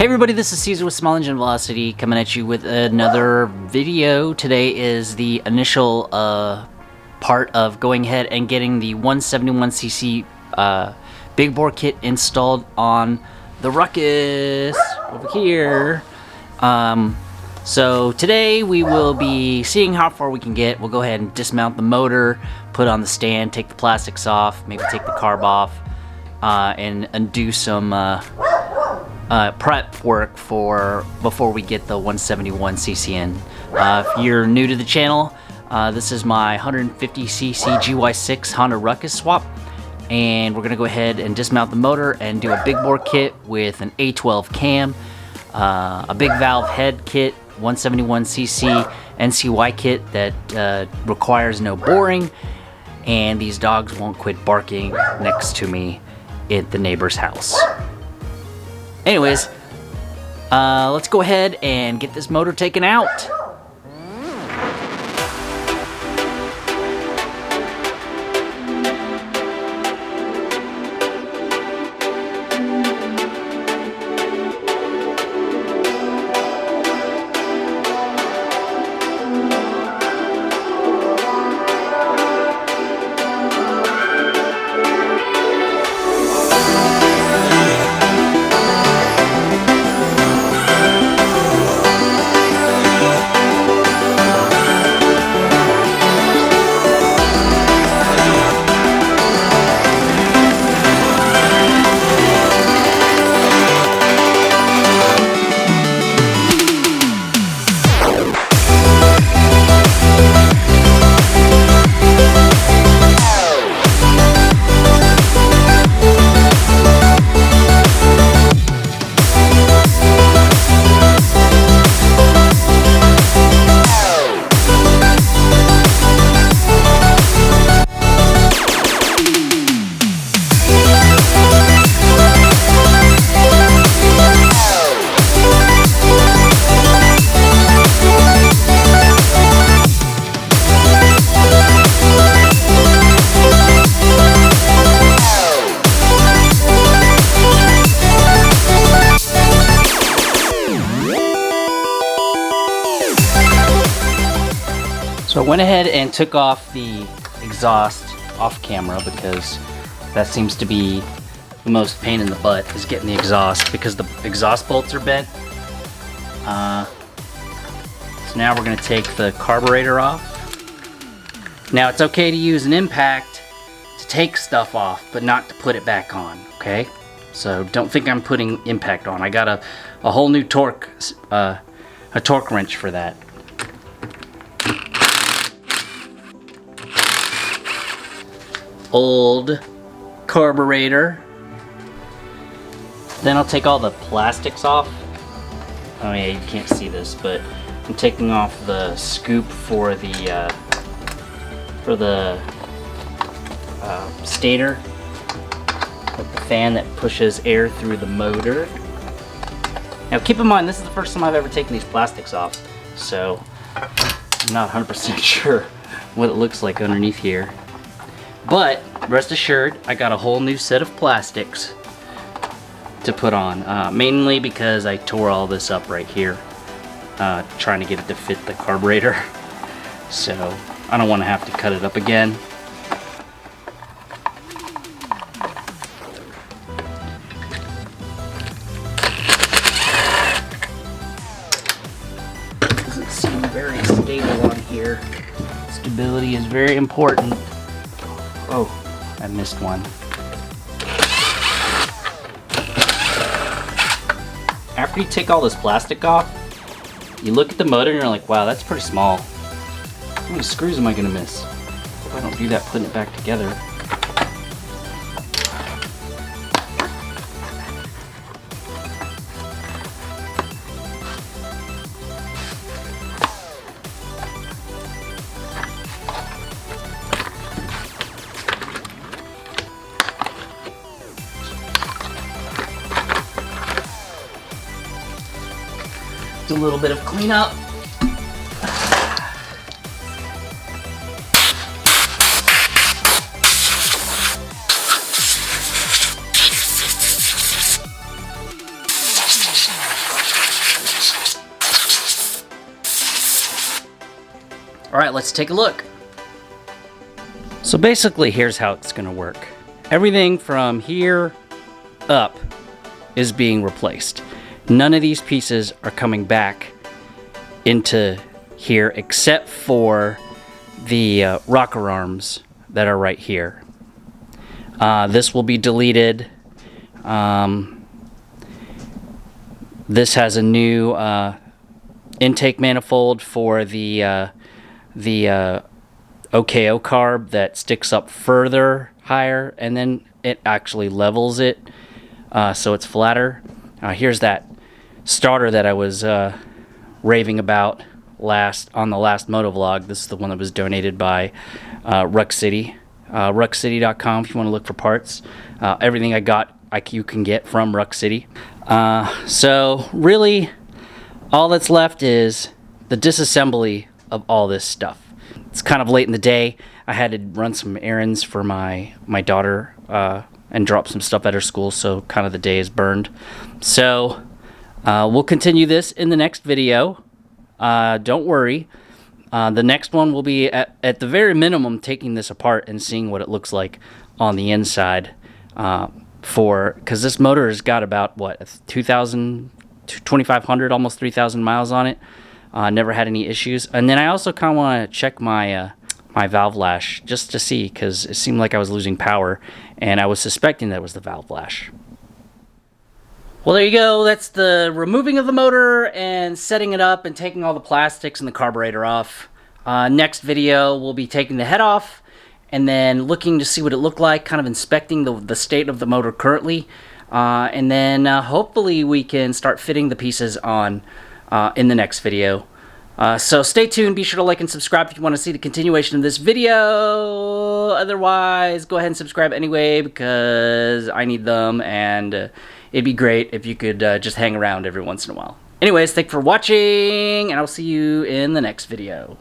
Hey everybody, this is Caesar with Small Engine Velocity coming at you with another video. Today is the initial part of going ahead and getting the 171cc big bore kit installed on the Ruckus over here. So today we will be seeing how far we can get. We'll go ahead and dismount the motor, put on the stand, take the plastics off, maybe take the carb off, and do some prep work before we get the 171cc in. If you're new to the channel, this is my 150cc GY6 Honda Ruckus swap, and we're gonna go ahead and dismount the motor and do a big bore kit with an A12 cam, a big valve head kit, 171cc NCY kit that requires no boring, and these dogs won't quit barking next to me at the neighbor's house. Anyways, let's go ahead and get this motor taken out. So I went ahead and took off the exhaust off camera because that seems to be the most pain in the butt, is getting the exhaust, because the exhaust bolts are bent. So now we're going to take the carburetor off. Now it's okay to use an impact to take stuff off, but not to put it back on, okay? So don't think I'm putting impact on. I got a whole new torque, a torque wrench for that. Old carburetor. Then I'll take all the plastics off. Oh yeah, you can't see this, but I'm taking off the scoop for the stator, with the fan that pushes air through the motor. Now keep in mind, this is the first time I've ever taken these plastics off, so I'm not 100% sure what it looks like underneath here. But rest assured, I got a whole new set of plastics to put on, mainly because I tore all this up right here, trying to get it to fit the carburetor. So I don't want to have to cut it up again. Doesn't seem very stable on here. Stability is very important. Oh, I missed one. After you take all this plastic off, you look at the motor and you're like, wow, that's pretty small. How many screws am I gonna miss if I don't do that putting it back together? Do a little bit of cleanup. Alright, let's take a look. So basically, here's how it's going to work. Everything from here up is being replaced. None of these pieces are coming back into here except for the rocker arms that are right here. This will be deleted. This has a new intake manifold for the OKO carb that sticks up further higher, and then it actually levels it so it's flatter. Here's that starter that I was raving about on the last moto vlog. This is the one that was donated by Ruck City. ruckcity.com if you want to look for parts. Everything I got you can get from Ruck City. So really all that's left is the disassembly of all this stuff. It's kind of late in the day. I had to run some errands for my daughter and drop some stuff at her school, so kind of the day is burned. So we'll continue this in the next video. Don't worry. The next one will be at the very minimum taking this apart and seeing what it looks like on the inside, because this motor has got about what, 2,500 almost 3,000 miles on it. Never had any issues. And then I also kind of want to check my my valve lash just to see, because it seemed like I was losing power and I was suspecting that it was the valve lash. Well, there you go. That's the removing of the motor and setting it up and taking all the plastics and the carburetor off. Next video, we'll be taking the head off and then looking to see what it looked like, kind of inspecting the state of the motor currently. And then hopefully we can start fitting the pieces on in the next video. So stay tuned. Be sure to like and subscribe if you want to see the continuation of this video. Otherwise, go ahead and subscribe anyway, because I need them, and it'd be great if you could just hang around every once in a while. Anyways, thanks for watching, and I'll see you in the next video.